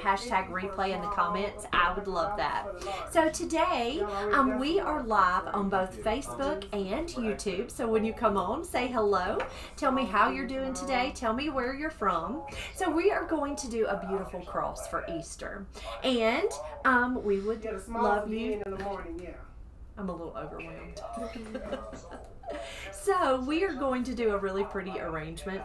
hashtag replay in the comments. I would love that. So today, we are live on both Facebook and YouTube. So when you come on, say hello. Tell me how you're doing today. Tell me where you're from. So we are going to do a beautiful cross for Easter. And we would love you. I'm a little overwhelmed. So we are going to do a really pretty arrangement.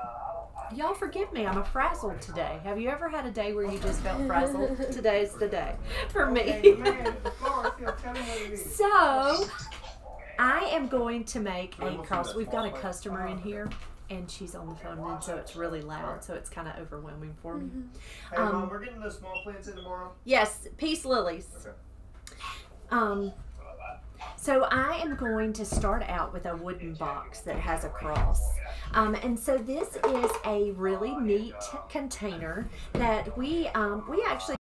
Y'all forgive me, I'm a frazzled today. Have you ever had a day where you just felt frazzled? Today's the day for me. So I am going to make a cross. We've got a customer in here and she's on the phone, and so it's really loud, so it's kind of overwhelming for me. Hey Mom, we're getting those small plants in tomorrow? Yes, peace lilies. Okay. So I am going to start out with a wooden box that has a cross. And so this is a really neat container that we actually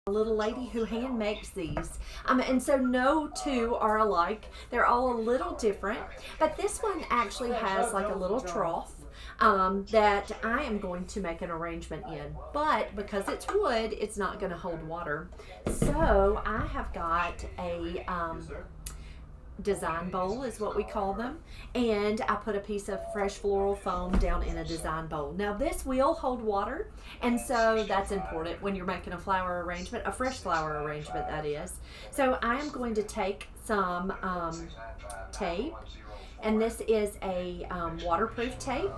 a little lady who hand makes these. And so no two are alike. They're all a little different. But this one actually has like a little trough that I am going to make an arrangement in. But because it's wood, it's not going to hold water. So I have got a design bowl is what we call them, and I put a piece of fresh floral foam down in a design bowl. Now this will hold water, and so that's important when you're making a flower arrangement, a fresh flower arrangement that is. So I am going to take some tape, and this is a waterproof tape,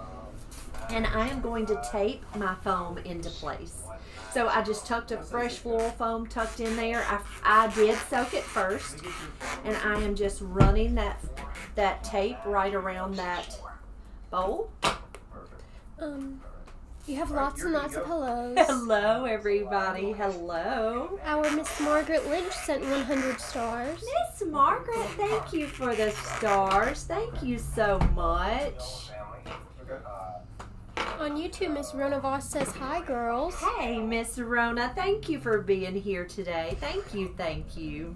and I am going to tape my foam into place. So I just tucked a fresh floral foam tucked in there. I did soak it first, and I am just running that tape right around that bowl. You have lots and lots of hellos. Hello, everybody. Hello. Our Miss Margaret Lynch sent 100 stars. Miss Margaret, thank you for the stars. Thank you so much. On YouTube, Miss Rona Voss says, hi, girls. Hey, Miss Rona. Thank you for being here today. Thank you, thank you.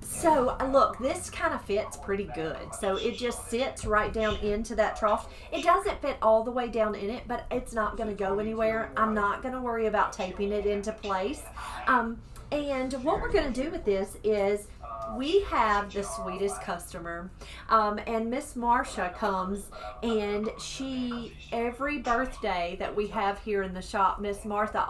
So, look, this kind of fits pretty good. So, it just sits right down into that trough. It doesn't fit all the way down in it, but it's not going to go anywhere. I'm not going to worry about taping it into place. And what we're going to do with this is we have the sweetest customer, and Miss Marsha comes, and she, every birthday that we have here in the shop, Miss Marsha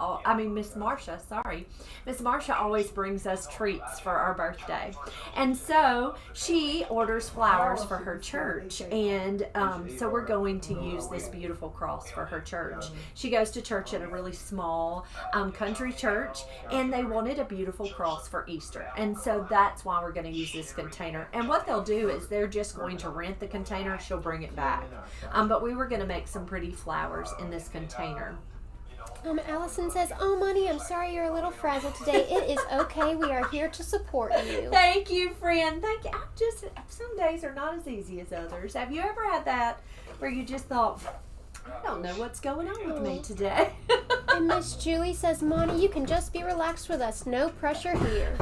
always brings us treats for our birthday. And so she orders flowers for her church, and so we're going to use this beautiful cross for her church. She goes to church at a really small country church, and they wanted a beautiful cross for Easter, and so that's why we're going to use this container. And what they'll do is they're just going to rent the container. She'll bring it back. But we were going to make some pretty flowers in this container. Allison says, oh, Money, I'm sorry you're a little frazzled today. It is okay. We are here to support you. Thank you, friend. Thank you. Some days are not as easy as others. Have you ever had that where you just thought, I don't know what's going on with me today? And Miss Julie says, Monty, you can just be relaxed with us. No pressure here.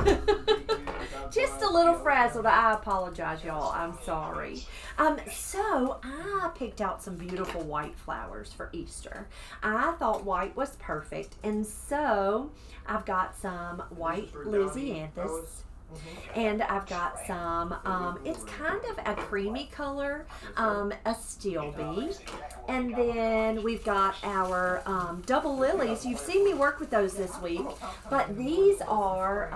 Just a little frazzled. I apologize, y'all. I'm sorry. So I picked out some beautiful white flowers for Easter. I thought white was perfect, and so I've got some white lysianthus. And I've got some, it's kind of a creamy color, a steel bee. And then we've got our double lilies. You've seen me work with those this week, but these are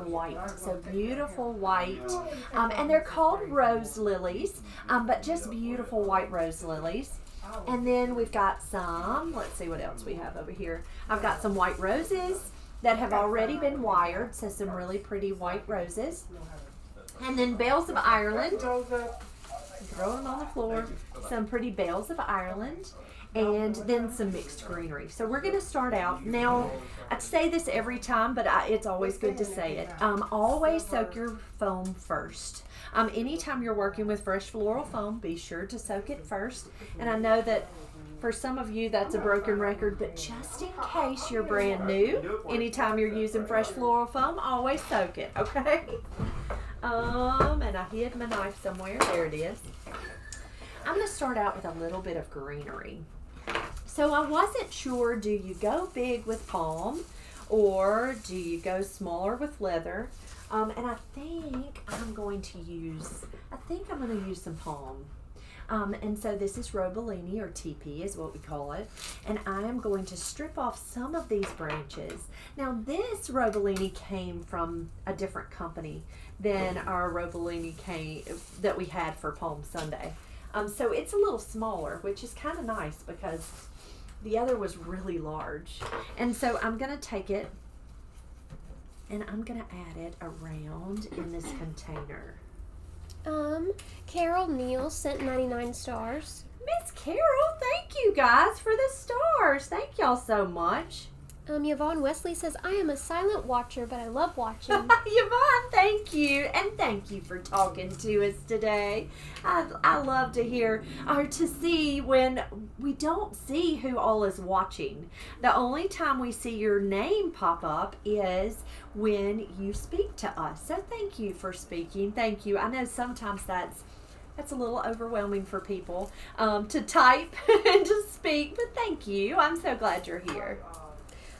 white, so beautiful white. And they're called rose lilies, but just beautiful white rose lilies. And then we've got some, let's see what else we have over here. I've got some white roses that have already been wired, so some really pretty white roses. And then bells of Ireland. Throw them on the floor. Some pretty bells of Ireland. And then some mixed greenery. So we're going to start out. Now, I say this every time, but it's always good to say it. Always soak your foam first. Anytime you're working with fresh floral foam, be sure to soak it first. And I know that for some of you, that's a broken record, but just in case you're brand new, anytime you're using fresh floral foam, always soak it, okay? And I hid my knife somewhere. There it is. I'm going to start out with a little bit of greenery. So I wasn't sure, do you go big with palm or do you go smaller with leather? And I think I'm going to use some palm. And so this is Robolini, or TP is what we call it. And I am going to strip off some of these branches. Now this Robolini came from a different company than our Robolini that we had for Palm Sunday. So it's a little smaller, which is kind of nice because the other was really large. And so I'm going to take it and I'm going to add it around in this container. Carol Neal sent 99 stars. Miss Carol, thank you guys for the stars. Thank y'all so much. Yvonne Wesley says, I am a silent watcher, but I love watching. Yvonne, thank you. And thank you for talking to us today. I love to hear or to see when we don't see who all is watching. The only time we see your name pop up is when you speak to us. So thank you for speaking. Thank you. I know sometimes that's a little overwhelming for people to type and to speak, but thank you. I'm so glad you're here.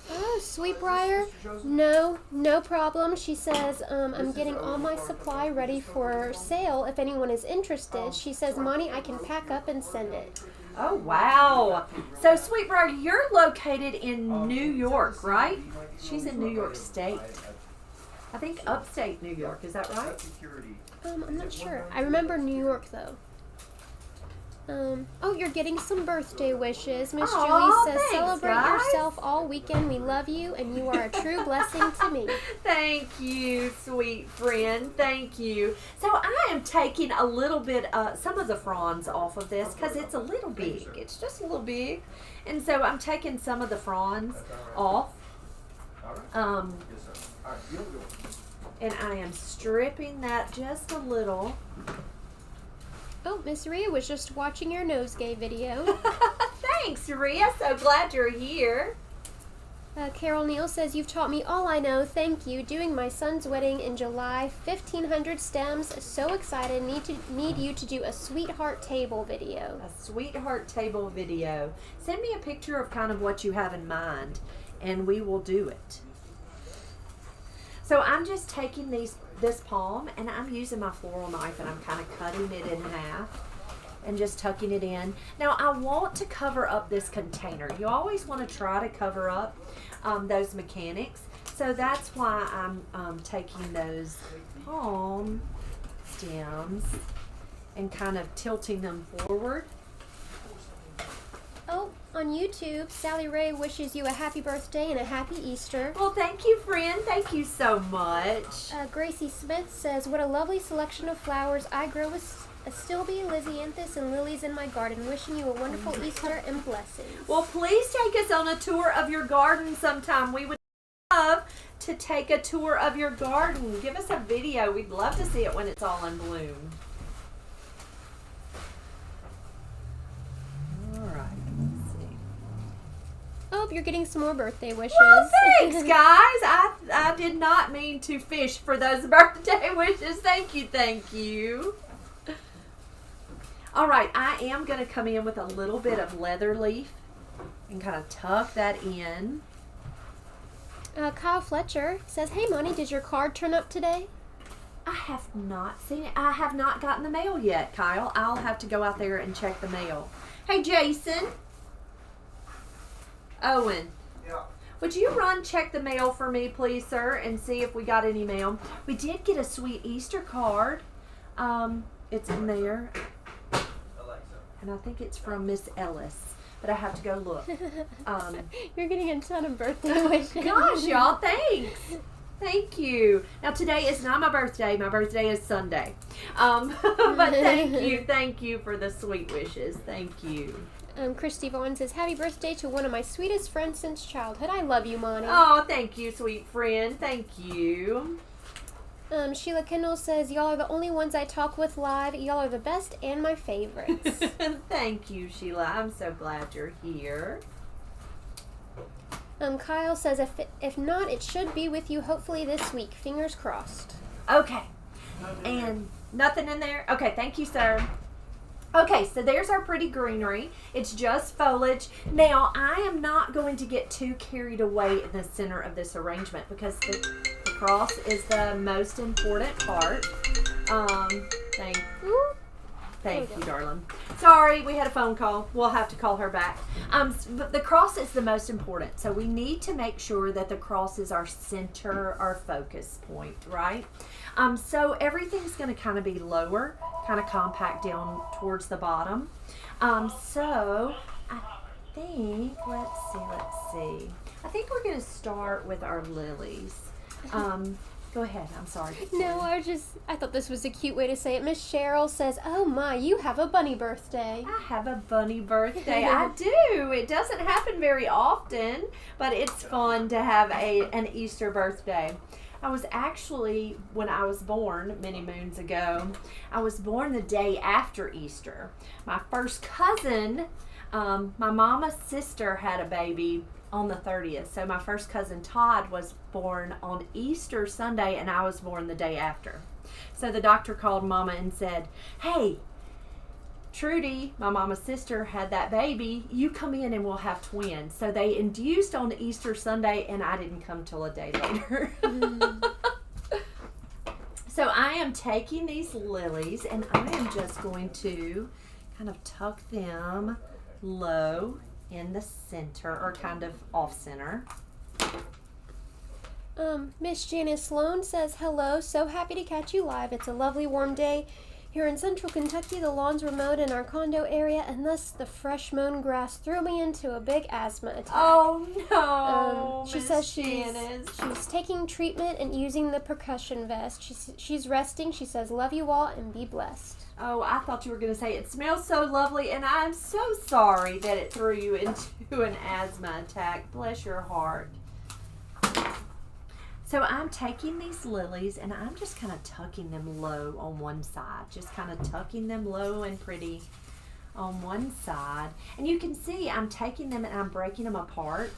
Oh, Sweetbriar, no problem. She says, I'm getting all my supply ready for sale if anyone is interested. She says, Monty, I can pack up and send it. Oh, wow. So, Sweetbriar, you're located in New York, right? She's in New York State. I think upstate New York. Is that right? I'm not sure. I remember New York, though. Oh, you're getting some birthday wishes. Miss Julie says, thanks, celebrate guys. yourself all weekend. We love you, and you are a true blessing to me. Thank you, sweet friend. Thank you. So I am taking a little bit, some of the fronds off of this because it's a little big. It's just a little big. And so I'm taking some of the fronds off. And I am stripping that just a little. Oh, Miss Rhea was just watching your nosegay video. Thanks, Rhea. So glad you're here. Carol Neal says, you've taught me all I know. Thank you. Doing my son's wedding in July. 1,500 stems. So excited. Need you to do a sweetheart table video. A sweetheart table video. Send me a picture of kind of what you have in mind, and we will do it. So I'm just taking this palm, and I'm using my floral knife, and I'm kind of cutting it in half and just tucking it in. Now I want to cover up this container. You always want to try to cover up those mechanics. So that's why I'm taking those palm stems and kind of tilting them forward. Oh, on YouTube, Sally Ray wishes you a happy birthday and a happy Easter. Well, thank you, friend. Thank you so much. Gracie Smith says, what a lovely selection of flowers. I grow a Stilby, Lisianthus, and lilies in my garden. Wishing you a wonderful Easter and blessings. Well, please take us on a tour of your garden sometime. We would love to take a tour of your garden. Give us a video. We'd love to see it when it's all in bloom. All right. Oh, you're getting some more birthday wishes. Well, thanks, guys. I did not mean to fish for those birthday wishes. Thank you, thank you. All right, I am going to come in with a little bit of leather leaf and kind of tuck that in. Kyle Fletcher says, hey, Monty, did your card turn up today? I have not seen it. I have not gotten the mail yet, Kyle. I'll have to go out there and check the mail. Hey, Jason. Owen. Yeah. Would you check the mail for me, please, sir, and see if we got any mail? We did get a sweet Easter card. It's in there. And I think it's from Miss Ellis. But I have to go look. You're getting a ton of birthday wishes. Gosh, y'all, thanks. Thank you. Now, today is not my birthday. My birthday is Sunday. But thank you for the sweet wishes. Thank you. Christy Vaughn says, happy birthday to one of my sweetest friends since childhood. I love you, Monty. Oh, thank you, sweet friend. Thank you. Sheila Kendall says, y'all are the only ones I talk with live. Y'all are the best and my favorites. Thank you, Sheila. I'm so glad you're here. Kyle says, if not, it should be with you hopefully this week. Fingers crossed. Okay. And nothing in there? Okay, thank you, sir. Okay, so there's our pretty greenery. It's just foliage. Now, I am not going to get too carried away in the center of this arrangement because the cross is the most important part. Thank you, darling. Sorry, we had a phone call. We'll have to call her back. But the cross is the most important. So we need to make sure that the cross is our center, our focus point, right? So everything's going to kind of be lower, kind of compact down towards the bottom. So I think, let's see. I think we're going to start with our lilies. Go ahead. I'm sorry. No, I thought this was a cute way to say it. Miss Cheryl says, "Oh my, you have a bunny birthday." I have a bunny birthday. I do. It doesn't happen very often, but it's fun to have an Easter birthday. I was actually, when I was born many moons ago, I was born the day after Easter. My first cousin, my mama's sister had a baby on the 30th. So my first cousin Todd was born on Easter Sunday and I was born the day after. So the doctor called Mama and said, "Hey, Trudy, my mama's sister, had that baby. You come in and we'll have twins." So they induced on Easter Sunday and I didn't come till a day later. So I am taking these lilies and I am just going to kind of tuck them low in the center, or kind of off center. Miss Janice Sloan says, "Hello, so happy to catch you live. It's a lovely warm day here in central Kentucky. The lawns were mowed in our condo area, and thus the fresh mown grass threw me into a big asthma attack." Oh no! She says she's taking treatment and using the percussion vest. She's resting. She says, "Love you all and be blessed." Oh, I thought you were going to say it smells so lovely, and I'm so sorry that it threw you into an asthma attack. Bless your heart. So I'm taking these lilies and I'm just kind of tucking them low on one side. Just kind of tucking them low and pretty on one side. And you can see I'm taking them and I'm breaking them apart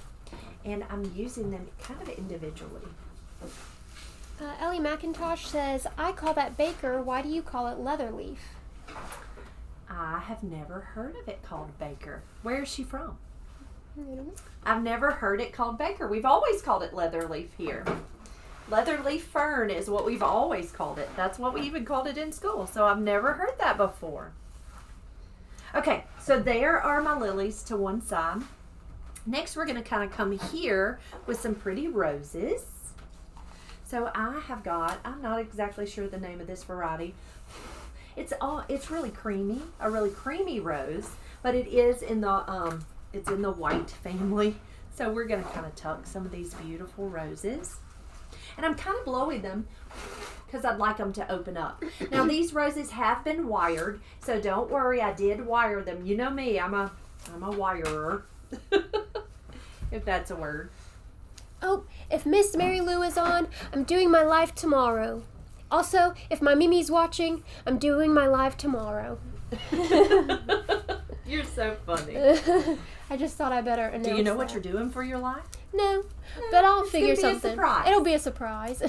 and I'm using them kind of individually. Ellie McIntosh says, "I call that baker. Why do you call it leatherleaf?" I have never heard of it called baker. Where is she from? I've never heard it called baker. We've always called it leatherleaf here. Leatherleaf fern is what we've always called it. That's what we even called it in school. So I've never heard that before. Okay, so there are my lilies to one side. Next, we're going to kind of come here with some pretty roses. So I have got, I'm not exactly sure the name of this variety. It's really creamy, a really creamy rose, but it is in the it's in the white family. So we're going to kind of tuck some of these beautiful roses. And I'm kind of blowing them because I'd like them to open up. Now these roses have been wired, so don't worry, I did wire them. You know me, I'm a wirer, if that's a word. Oh, if Miss Mary Lou is on, I'm doing my live tomorrow. Also, if my Mimi's watching, I'm doing my live tomorrow. You're so funny. I just thought I better announce. Do you know what you're doing for your life? No, but I'll figure it's gonna be something. a surprise. It'll be a surprise.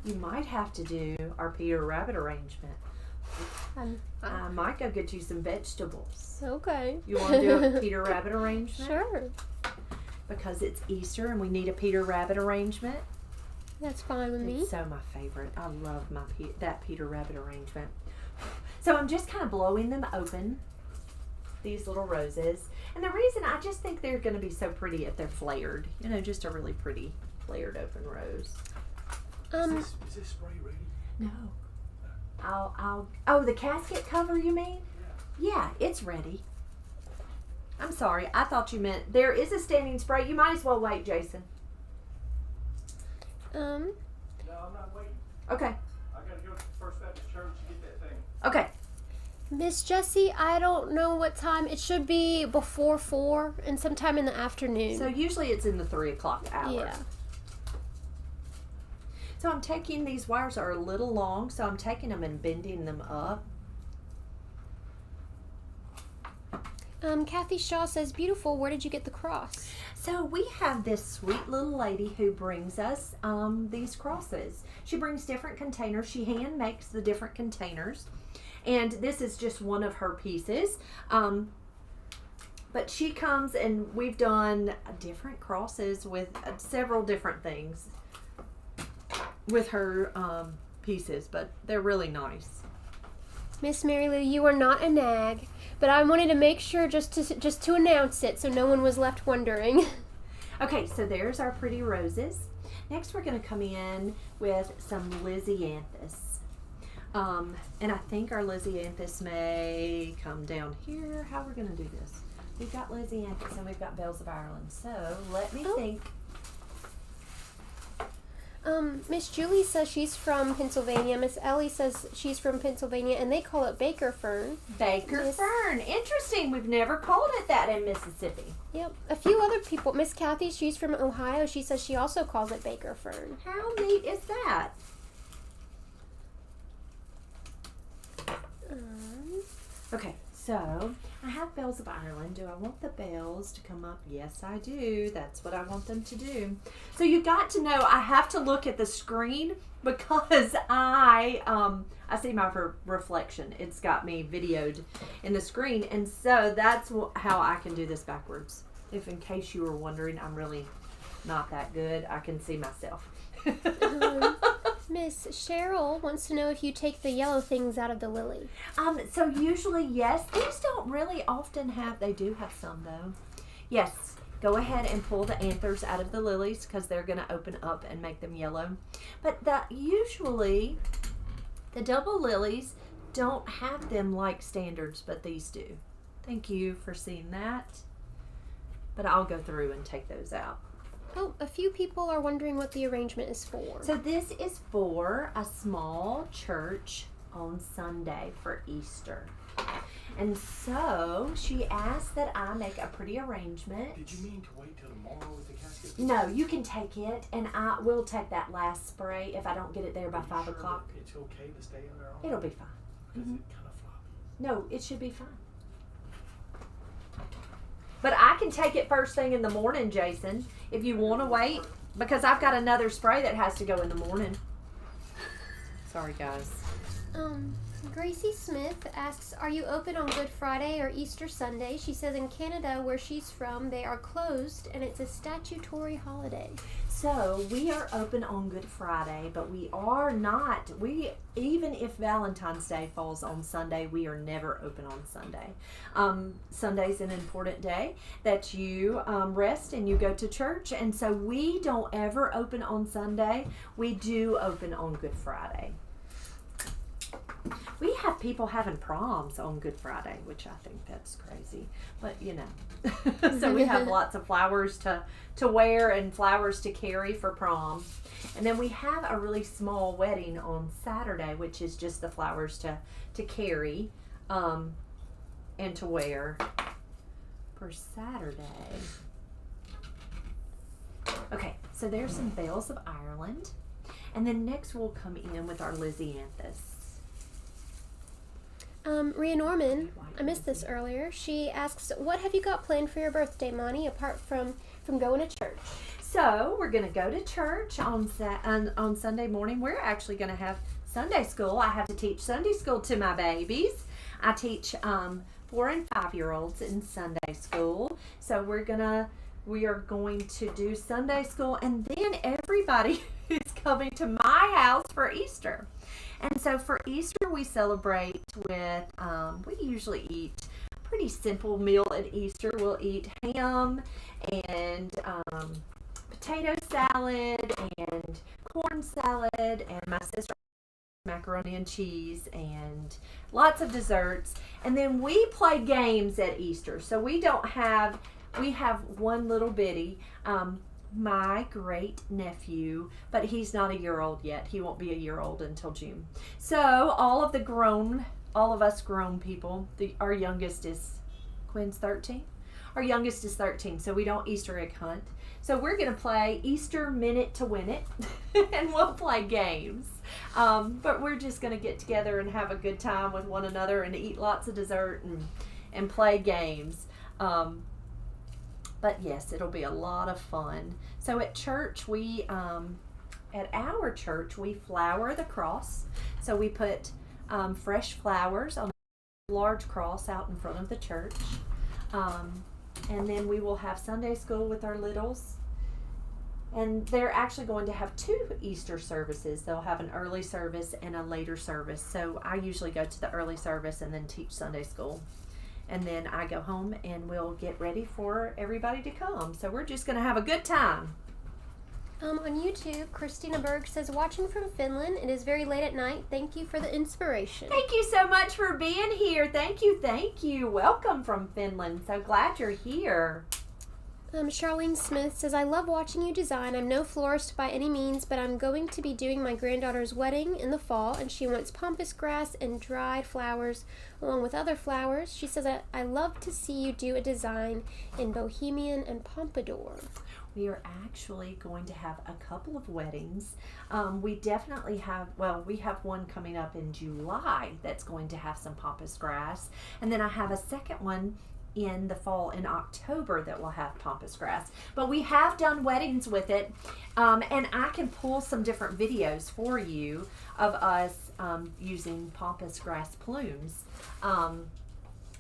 You might have to do our Peter Rabbit arrangement. I might go get you some vegetables. Okay. You want to do a Peter Rabbit arrangement? Sure. Because it's Easter and we need a Peter Rabbit arrangement. That's fine with me. It's so my favorite. I love that Peter Rabbit arrangement. So I'm just kind of blowing them open, these little roses. And the reason, I just think they're going to be so pretty if they're flared. You know, just a really pretty flared open rose. Is this spray ready? No. Oh, the casket cover you mean? Yeah, it's ready. I'm sorry. I thought you meant there is a standing spray. You might as well wait, Jason. No, I'm not waiting. Okay. I gotta go to the First Baptist Church to get that thing. Okay. Miss Jessie, I don't know what time. It should be before 4 and sometime in the afternoon. So usually it's in the 3 o'clock hour. Yeah. So I'm taking, these wires are a little long, so I'm taking them and bending them up. Kathy Shaw says, "Beautiful, where did you get the cross?" So we have this sweet little lady who brings us these crosses. She brings different containers. She hand makes the different containers. And this is just one of her pieces. But she comes and we've done different crosses with several different things with her pieces, but they're really nice. Miss Mary Lou, you are not a nag, but I wanted to make sure just to announce it so no one was left wondering. Okay, so there's our pretty roses. Next we're going to come in with some Lysianthus. And I think our Lysianthus may come down here. How we're going to do this? We've got Lysianthus and we've got Bells of Ireland. So let me think. Miss Julie says she's from Pennsylvania. Miss Ellie says she's from Pennsylvania, and they call it Baker fern. Baker fern. Interesting. We've never called it that in Mississippi. Yep. A few other people. Miss Kathy, she's from Ohio. She says she also calls it Baker fern. How neat is that? Okay, so I have Bells of Ireland. Do I want the bells to come up? Yes, I do. That's what I want them to do. So you got to know I have to look at the screen because I see my reflection. It's got me videoed in the screen, and so that's how I can do this backwards. If in case you were wondering, I'm really not that good. I can see myself. Miss Cheryl wants to know if you take the yellow things out of the lily. So usually, yes. These don't really often have, they do have some though. Yes, go ahead and pull the anthers out of the lilies because they're going to open up and make them yellow. But usually, the double lilies don't have them like standards, but these do. Thank you for seeing that. But I'll go through and take those out. Oh, a few people are wondering what the arrangement is for. So this is for a small church on Sunday for Easter. And so she asked that I make a pretty arrangement. Did you mean to wait till tomorrow with the casket? No, you can take it, and I will take that last spray if I don't get it there by 5 o'clock. It's okay to stay in there all It'll night? be fine. Is it kind of floppy? No, it should be fine. But I can take it first thing in the morning, Jason, if you want to wait, because I've got another spray that has to go in the morning. Sorry, guys. Gracie Smith asks, are you open on Good Friday or Easter Sunday? She says in Canada, where she's from, they are closed and it's a statutory holiday. So we are open on Good Friday, but we are not. Even if Valentine's Day falls on Sunday, we are never open on Sunday. Sunday's an important day that you rest and you go to church, and so we don't ever open on Sunday. We do open on Good Friday. We have people having proms on Good Friday, which I think that's crazy, but you know. So we have lots of flowers to wear and flowers to carry for prom. And then we have a really small wedding on Saturday, which is just the flowers to carry and to wear for Saturday. Okay, so there's some Bells of Ireland. And then next we'll come in with our Lysianthus. Rhea Norman, I missed this earlier. She asks, what have you got planned for your birthday, Monty, apart from going to church? So we're going to go to church on Sunday morning. We're actually going to have Sunday school. I have to teach Sunday school to my babies. I teach 4 and 5-year-olds in Sunday school. So we are going to do Sunday school, and then everybody is coming to my house for Easter. And so for Easter, we celebrate with, we usually eat a pretty simple meal at Easter. We'll eat ham and potato salad and corn salad, and my sister macaroni and cheese and lots of desserts. And then we play games at Easter. So we have one little bitty, my great nephew, but he's not a year old yet. He won't be a year old until June. So all of us grown people, our youngest is, Quinn's 13. Our youngest is 13, so we don't Easter egg hunt. So we're going to play Easter Minute to Win It, and we'll play games. But we're just going to get together and have a good time with one another and eat lots of dessert and play games. But yes, it'll be a lot of fun. So at church, at our church, we flower the cross. So we put fresh flowers on a large cross out in front of the church. And then we will have Sunday school with our littles. And they're actually going to have 2 Easter services. They'll have an early service and a later service. So I usually go to the early service and then teach Sunday school. And then I go home and we'll get ready for everybody to come. So we're just going to have a good time. On YouTube, Christina Berg says, watching from Finland. It is very late at night. Thank you for the inspiration. Thank you so much for being here. Thank you, thank you. Welcome from Finland. So glad you're here. Charlene Smith says, I love watching you design. I'm no florist by any means, but I'm going to be doing my granddaughter's wedding in the fall, and she wants pampas grass and dried flowers along with other flowers. She says, I love to see you do a design in Bohemian and Pompadour. We are actually going to have a couple of weddings. We definitely have, we have one coming up in July that's going to have some pampas grass. And then I have a second one in the fall in October that will have pampas grass. But we have done weddings with it. And I can pull some different videos for you of us using pampas grass plumes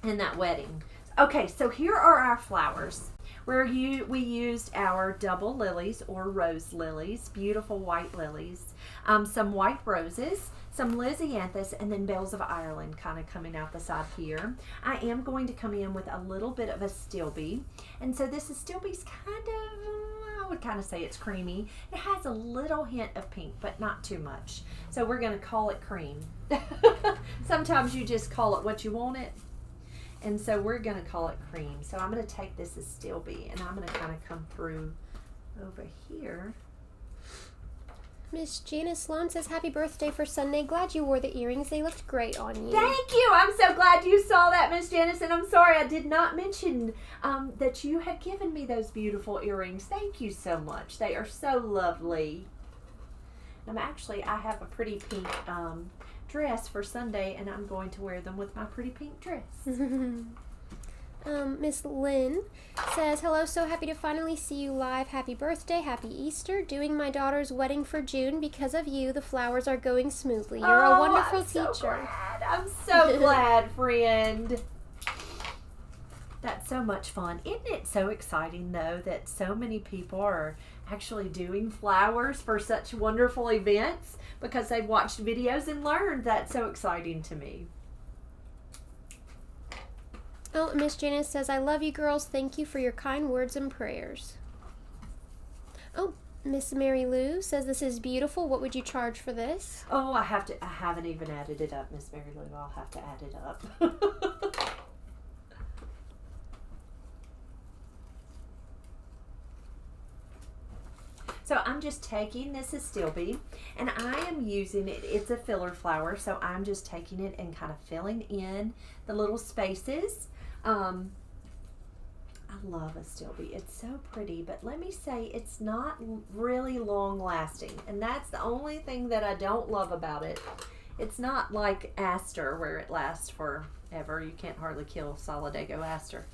in that wedding. Okay, so here are our flowers. We used our double lilies or rose lilies, beautiful white lilies, some white roses, some lysianthus, and then bells of Ireland kind of coming out the side here. I am going to come in with a little bit of a stilbe, and so this stilbe's kind of, I would kind of say it's creamy. It has a little hint of pink, but not too much. So we're going to call it cream. Sometimes you just call it what you want it. And so we're going to call it cream. So I'm going to take this as stilbe, and I'm going to kind of come through over here. Miss Janice Sloan says, happy birthday for Sunday. Glad you wore the earrings. They looked great on you. Thank you. I'm so glad you saw that, Miss Janice. And I'm sorry I did not mention that you had given me those beautiful earrings. Thank you so much. They are so lovely. I have a pretty pink dress for Sunday, and I'm going to wear them with my pretty pink dress. Miss Lynn says, hello, so happy to finally see you live. Happy birthday, happy Easter. Doing my daughter's wedding for June. Because of you, the flowers are going smoothly. You're a wonderful teacher. I'm so glad, friend. That's so much fun. Isn't it so exciting, though, that so many people are actually doing flowers for such wonderful events because they've watched videos and learned? That's so exciting to me. Oh, Miss Janice says, I love you girls. Thank you for your kind words and prayers. Oh, Miss Mary Lou says, this is beautiful. What would you charge for this? Oh, I haven't even added it up, Miss Mary Lou. I'll have to add it up. So I'm just taking this as stilbe, and I am using it. It's a filler flower, so I'm just taking it and kind of filling in the little spaces. I love a stilbe. It's so pretty, but let me say it's not really long lasting, and that's the only thing that I don't love about it. It's not like aster where it lasts forever. You can't hardly kill Solidago aster.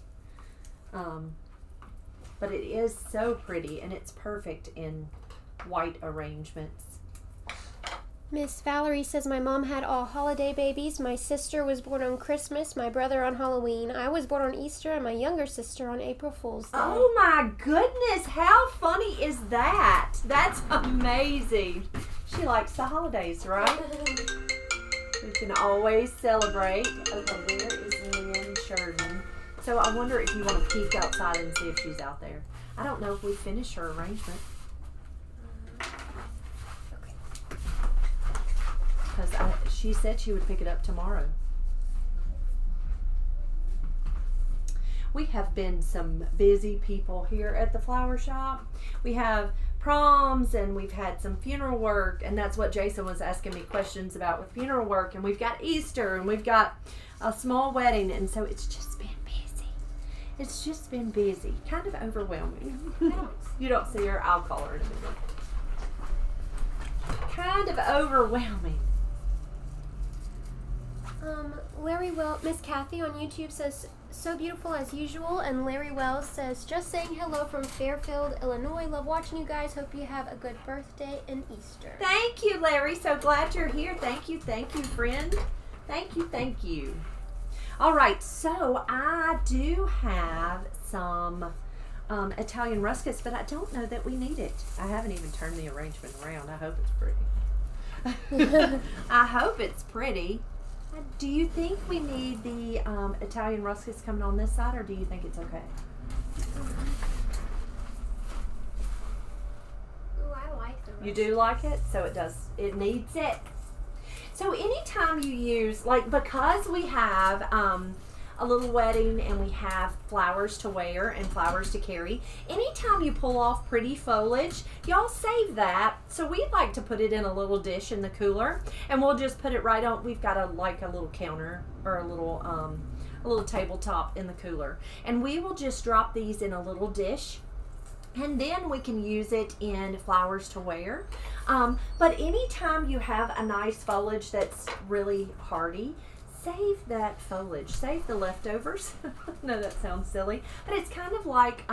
But it is so pretty, and it's perfect in white arrangements. Miss Valerie says, my mom had all holiday babies. My sister was born on Christmas, my brother on Halloween. I was born on Easter, and my younger sister on April Fool's Day. Oh my goodness, how funny is that? That's amazing. She likes the holidays, right? We can always celebrate. Okay, there is Lynn Sheridan. So I wonder if you want to peek outside and see if she's out there. I don't know if we finished her arrangement. Because she said she would pick it up tomorrow. We have been some busy people here at the flower shop. We have proms, and we've had some funeral work, and that's what Jason was asking me questions about with funeral work, and we've got Easter, and we've got a small wedding, and so it's just been It's just been busy, kind of overwhelming. You don't see her, I'll call her in a minute. Kind of overwhelming. Miss Kathy on YouTube says, so beautiful as usual, and Larry Wells says, just saying hello from Fairfield, Illinois. Love watching you guys. Hope you have a good birthday and Easter. Thank you, Larry. So glad you're here. Thank you, friend. Thank you, thank you. All right, so I do have some Italian ruscus, but I don't know that we need it. I haven't even turned the arrangement around. I hope it's pretty. I hope it's pretty. Do you think we need the Italian ruscus coming on this side, or do you think it's okay? Ooh, I like the You do like it? So it needs it. So anytime you use, like, because we have a little wedding and we have flowers to wear and flowers to carry, anytime you pull off pretty foliage, y'all save that. So we like to put it in a little dish in the cooler, and we'll just put it right on. We've got a little counter or a little tabletop in the cooler, and we will just drop these in a little dish. And then we can use it in flowers to wear. But anytime you have a nice foliage that's really hardy, save that foliage. Save the leftovers. No, that sounds silly. But it's kind of like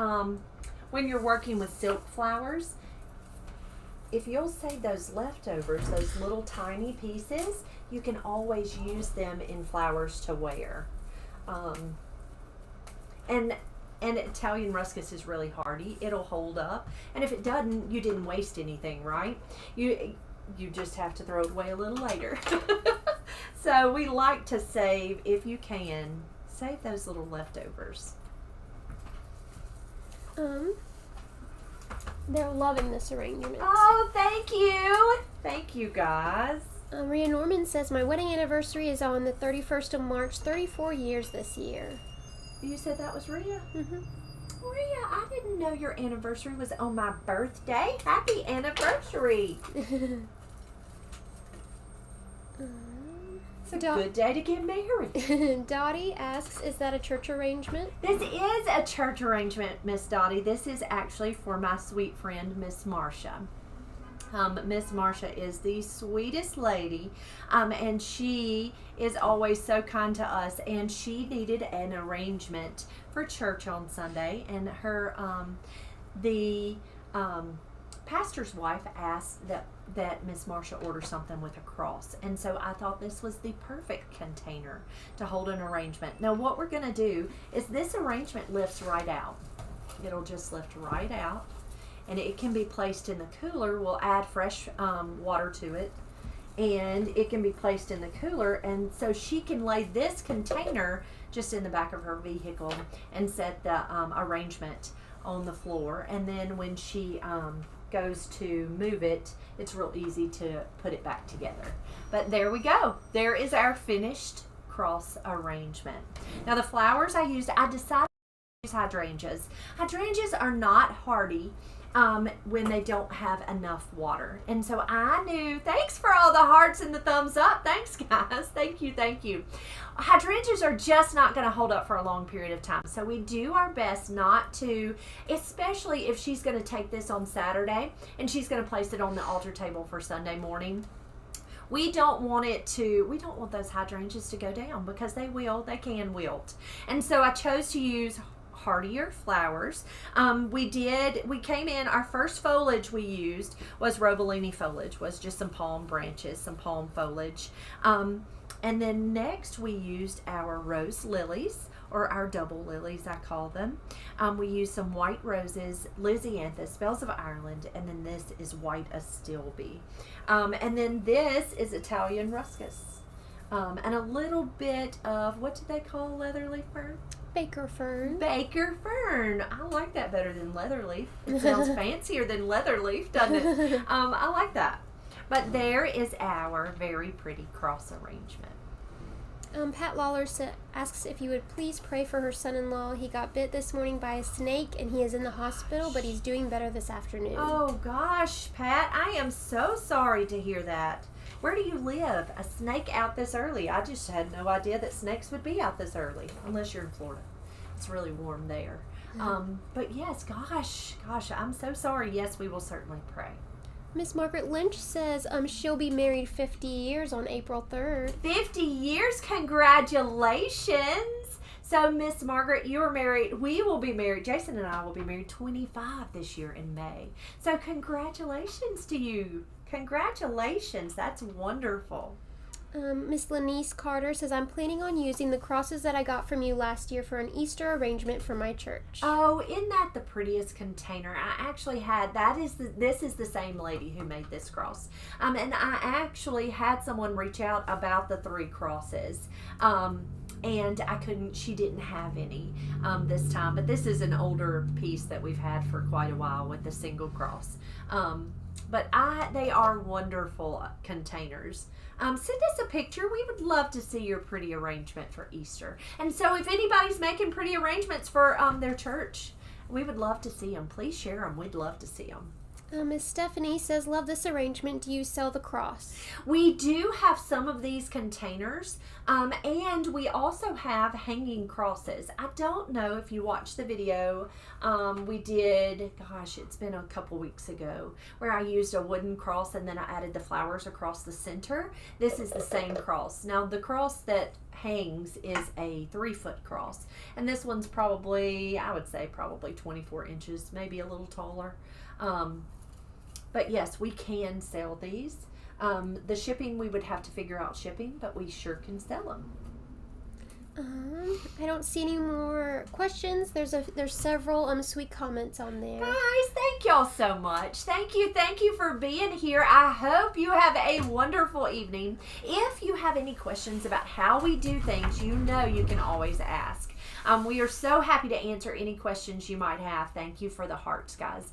when you're working with silk flowers. If you'll save those leftovers, those little tiny pieces, you can always use them in flowers to wear. And Italian ruscus is really hardy. It'll hold up. And if it doesn't, you didn't waste anything, right? You just have to throw it away a little later. So we like to save, if you can, save those little leftovers. They're loving this arrangement. Oh, thank you. Thank you, guys. Maria Norman says, my wedding anniversary is on the 31st of March, 34 years this year. You said that was Rhea? Mm-hmm. Rhea, I didn't know your anniversary was on my birthday. Happy anniversary. It's a good day to get married. Dottie asks, is that a church arrangement? This is a church arrangement, Miss Dottie. This is actually for my sweet friend, Miss Marcia. Miss Marcia is the sweetest lady, and she is always so kind to us, and she needed an arrangement for church on Sunday, and her the pastor's wife asked that Miss Marcia order something with a cross, and so I thought this was the perfect container to hold an arrangement. Now what we're going to do is this arrangement lifts right out. It'll just lift right out, and it can be placed in the cooler. We'll add fresh water to it, and it can be placed in the cooler, and so she can lay this container just in the back of her vehicle and set the arrangement on the floor, and then when she goes to move it, it's real easy to put it back together. But there we go. There is our finished cross arrangement. Now the flowers I decided to use hydrangeas. Hydrangeas are not hardy when they don't have enough water. And so I knew, thanks for all the hearts and the thumbs up. Thanks, guys. Thank you, thank you. Hydrangeas are just not going to hold up for a long period of time. So we do our best not to, especially if she's going to take this on Saturday and she's going to place it on the altar table for Sunday morning. We don't want those hydrangeas to go down, because they can wilt. And so I chose to use hardier flowers. We came in, our first foliage we used was Robolini foliage, was just some palm branches, some palm foliage. And then next we used our rose lilies, or our double lilies I call them. We used some white roses, Lysianthus, Bells of Ireland, and then this is white astilbe. And then this is Italian ruscus. And a little bit of, what do they call leatherleaf fern? Baker fern. Baker fern. I like that better than leatherleaf. It sounds fancier than leatherleaf, doesn't it? I like that. But there is our very pretty cross arrangement. Pat Lawler asks if you would please pray for her son-in-law. He got bit this morning by a snake, and he is in the hospital, but he's doing better this afternoon. Oh gosh, Pat, I am so sorry to hear that. Where do you live? A snake out this early? I just had no idea that snakes would be out this early, unless you're in Florida. It's really warm there. But yes, gosh, I'm so sorry. Yes, we will certainly pray. Miss Margaret Lynch says she'll be married 50 years on April 3rd. 50 years? Congratulations! So, Miss Margaret, you're married. We will be married. Jason and I will be married 25 this year in May. So, congratulations to you. Congratulations. That's wonderful. Miss Lanice Carter says, I'm planning on using the crosses that I got from you last year for an Easter arrangement for my church. Oh, isn't that the prettiest container? I actually had, this is the same lady who made this cross. And I actually had someone reach out about the 3 crosses. And she didn't have any this time. But this is an older piece that we've had for quite a while with the single cross. But they are wonderful containers. Send us a picture. We would love to see your pretty arrangement for Easter. And so if anybody's making pretty arrangements for their church, we would love to see them. Please share them. We'd love to see them. Miss Stephanie says, love this arrangement. Do you sell the cross? We do have some of these containers, and we also have hanging crosses. I don't know if you watched the video we did, gosh, it's been a couple weeks ago, where I used a wooden cross and then I added the flowers across the center. This is the same cross. Now, the cross that hangs is a 3-foot cross, and this one's probably, I would say, probably 24 inches, maybe a little taller. But yes, we can sell these. The shipping, we would have to figure out shipping, but we sure can sell them. I don't see any more questions. There's several sweet comments on there. Guys, thank y'all so much. Thank you for being here. I hope you have a wonderful evening. If you have any questions about how we do things, you know you can always ask. We are so happy to answer any questions you might have. Thank you for the hearts, guys.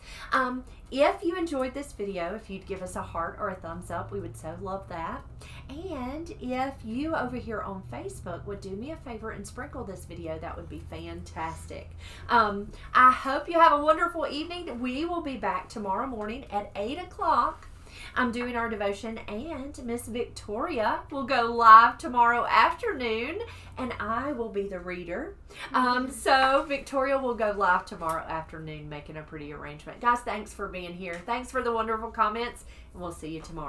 If you enjoyed this video, if you'd give us a heart or a thumbs up, we would so love that. And if you over here on Facebook would do me a favor and sprinkle this video, that would be fantastic. I hope you have a wonderful evening. We will be back tomorrow morning at 8 o'clock. I'm doing our devotion, and Miss Victoria will go live tomorrow afternoon, and I will be the reader. So Victoria will go live tomorrow afternoon making a pretty arrangement. Guys, thanks for being here. Thanks for the wonderful comments, and we'll see you tomorrow.